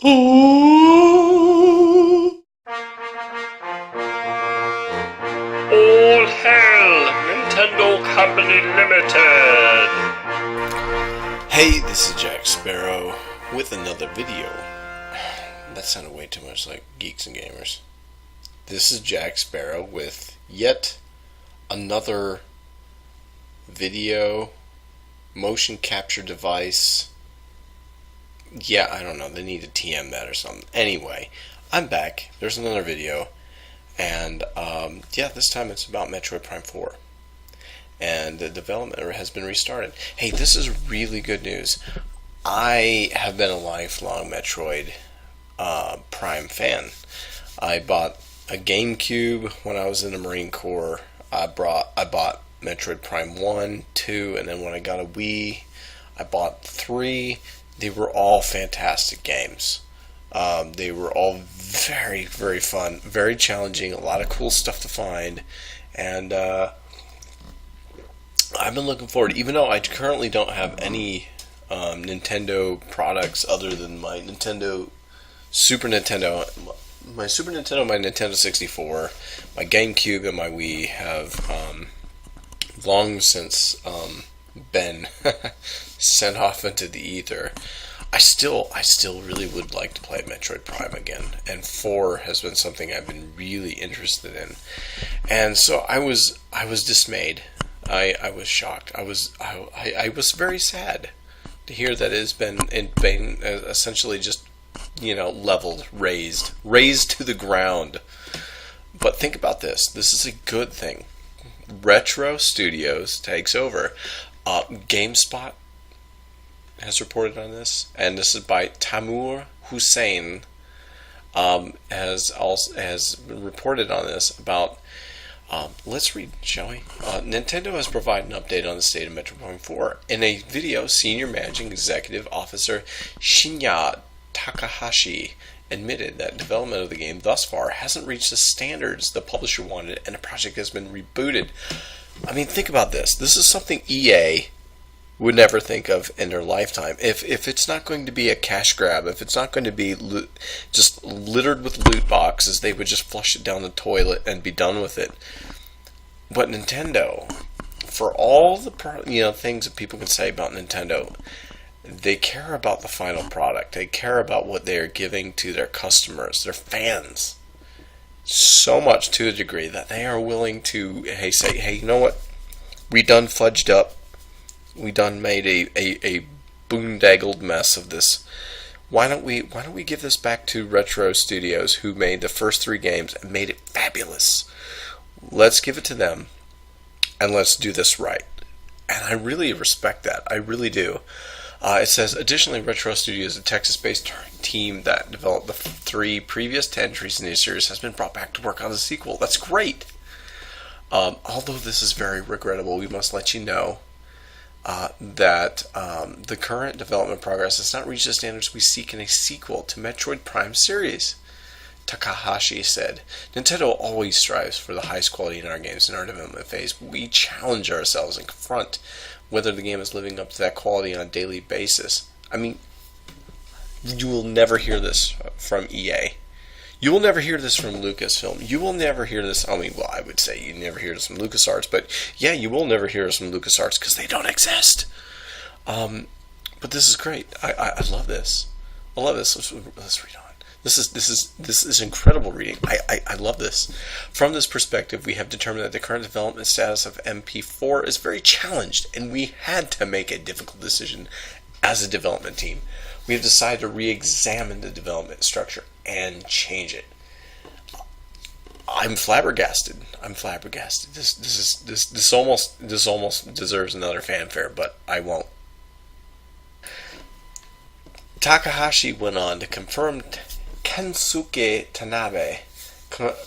All hail Nintendo Company Limited! Hey, this is Jack Sparrow with another video. That sounded way too much like Geeks and Gamers. This is Jack Sparrow with yet another video, motion capture device. Yeah, I don't know, they need to TM that or something. Anyway, I'm back. There's another video. And this time it's about Metroid Prime 4. And the development has been restarted. Hey, this is really good news. I have been a lifelong Metroid Prime fan. I bought a GameCube when I was in the Marine Corps. I bought Metroid Prime 1, 2, and then when I got a Wii, I bought 3. They were all fantastic games. They were all very, very fun, very challenging, a lot of cool stuff to find, and I've been looking forward, even though I currently don't have any Nintendo products other than my Super Nintendo, my Nintendo 64, my GameCube, and my Wii have long since been sent off into the ether. I still really would like to play Metroid Prime again, and 4 has been something I've been really interested in. And so I was dismayed. I was shocked. I was very sad to hear that it's been essentially just leveled, raised to the ground. But think about this. This is a good thing. Retro Studios takes over. GameSpot has reported on this, and this is by Tamur Hussein. Has reported on this about. Let's read, shall we? Nintendo has provided an update on the state of Metroid Prime 4. In a video, Senior Managing Executive Officer Shinya Takahashi admitted that development of the game thus far hasn't reached the standards the publisher wanted, and the project has been rebooted. I mean, think about this. This is something EA would never think of in their lifetime. If it's not going to be a cash grab, if it's not going to be just littered with loot boxes, they would just flush it down the toilet and be done with it. But Nintendo, for all the things that people can say about Nintendo, they care about the final product. They care about what they are giving to their customers, their fans, so much to a degree that they are willing to say, hey, you know what? We done fudged up. We done made a boondaggled mess of this. Why don't we give this back to Retro Studios, who made the first 3 games and made it fabulous? Let's give it to them, and let's do this right. And I really respect that. I really do. It says, additionally, Retro Studios, a Texas-based team that developed the 3 previous entries in the series, has been brought back to work on the sequel. That's great. Although this is very regrettable, we must let you know that the current development progress has not reached the standards we seek in a sequel to Metroid Prime series. Takahashi said, Nintendo always strives for the highest quality in our games in our development phase. We challenge ourselves and confront whether the game is living up to that quality on a daily basis. I mean, you will never hear this from EA. You will never hear this from Lucasfilm. You will never hear this. I mean, well, I would say you never hear this from LucasArts, but yeah, you will never hear this from LucasArts because they don't exist. But this is great. I love this. I love this. Let's read on. This is incredible reading. I love this. From this perspective, we have determined that the current development status of MP4 is very challenged, and we had to make a difficult decision as a development team. We have decided to re-examine the development structure and change it. I'm flabbergasted. This almost deserves another fanfare, but I won't. Takahashi went on to confirm Kensuke Tanabe,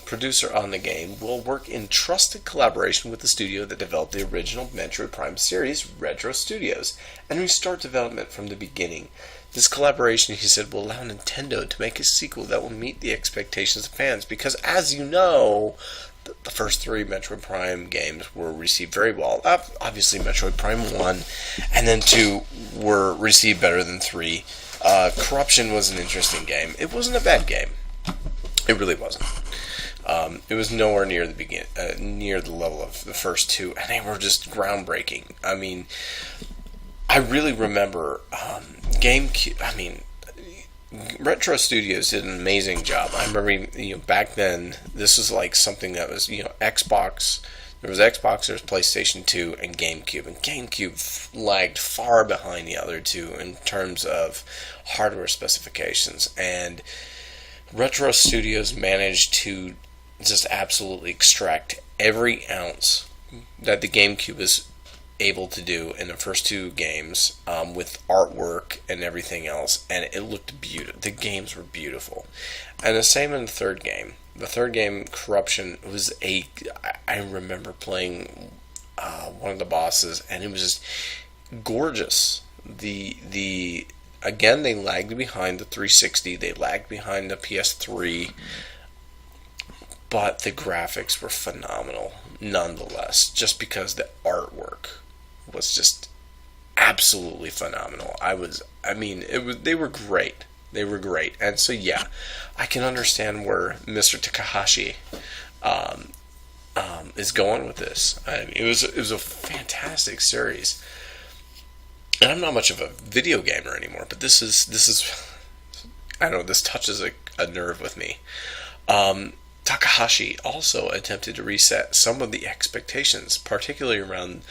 producer on the game, will work in trusted collaboration with the studio that developed the original Metroid Prime series, Retro Studios, and restart development from the beginning. This collaboration, he said, will allow Nintendo to make a sequel that will meet the expectations of fans, because as you know, the first 3 Metroid Prime games were received very well. Obviously, Metroid Prime 1 and then 2 were received better than 3. Corruption was an interesting game. It wasn't a bad game. It really wasn't. It was nowhere near near the level of the first two, and they were just groundbreaking. I mean, I really remember GameCube. I mean, Retro Studios did an amazing job. I remember, back then, this was like something that was, Xbox. There was Xbox, there was PlayStation 2, and GameCube. And GameCube lagged far behind the other two in terms of hardware specifications. And Retro Studios managed to just absolutely extract every ounce that the GameCube is able to do in the first two games, with artwork and everything else, and it looked beautiful. The games were beautiful, and the same in the third game. The third game, Corruption, was I remember playing one of the bosses, and it was just gorgeous. The again, they lagged behind the 360, they lagged behind the PS3, but the graphics were phenomenal nonetheless, just because the artwork was just absolutely phenomenal. They were great. They were great. And so, yeah, I can understand where Mr. Takahashi is going with this. It was a fantastic series. And I'm not much of a video gamer anymore, but this is I don't know, this touches a nerve with me. Takahashi also attempted to reset some of the expectations, particularly around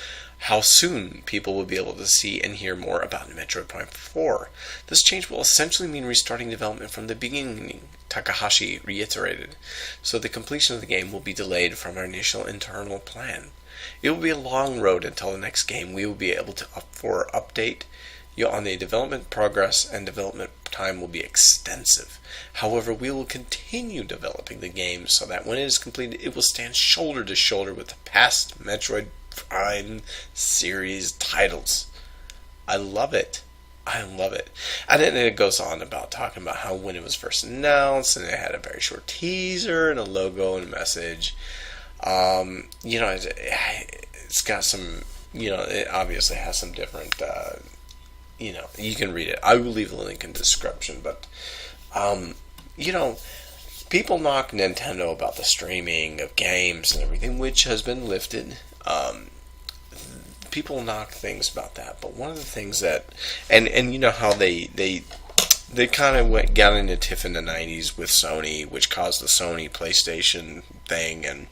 how soon people will be able to see and hear more about Metroid Prime 4. This change will essentially mean restarting development from the beginning, Takahashi reiterated, so the completion of the game will be delayed from our initial internal plan. It will be a long road until the next game. We will be able to update you on the development progress, and development time will be extensive. However, we will continue developing the game so that when it is completed, it will stand shoulder to shoulder with the past Metroid Prime series titles. I love it. I love it. And then it goes on about talking about how when it was first announced, and it had a very short teaser and a logo and a message. It's got some, it obviously has some different, you can read it. I will leave a link in the description, but, people knock Nintendo about the streaming of games and everything, which has been lifted. People knock things about that, but one of the things that, and you know how they kind of got into tiff in the 90s with Sony, which caused the Sony PlayStation thing, and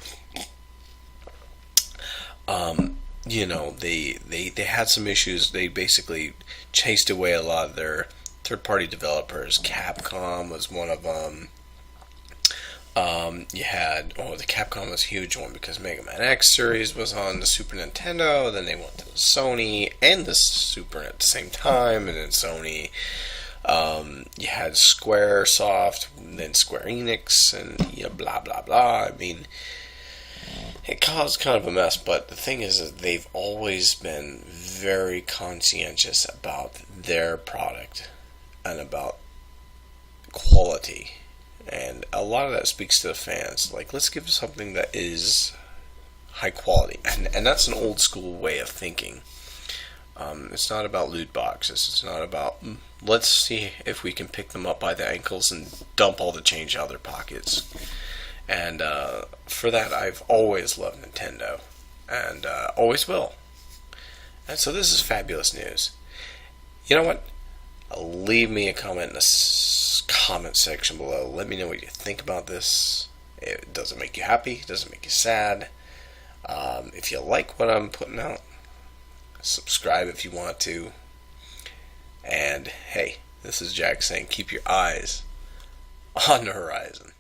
they had some issues. They basically chased away a lot of their third-party developers. Capcom was one of them. The Capcom was a huge one because Mega Man X series was on the Super Nintendo. Then they went to the Sony and the Super at the same time, and then Sony. You had Squaresoft, then Square Enix, and blah blah blah. I mean, it caused kind of a mess. But the thing is that they've always been very conscientious about their product and about quality. And a lot of that speaks to the fans. Like, let's give something that is high quality. And that's an old school way of thinking. It's not about loot boxes. It's not about, let's see if we can pick them up by the ankles and dump all the change out of their pockets. And for that, I've always loved Nintendo. And always will. And so this is fabulous news. You know what? Leave me a comment in the comment section below. Let me know what you think about this. Does it make you happy? Does it make you sad? If you like what I'm putting out, subscribe if you want to. And hey, this is Jack saying keep your eyes on the horizon.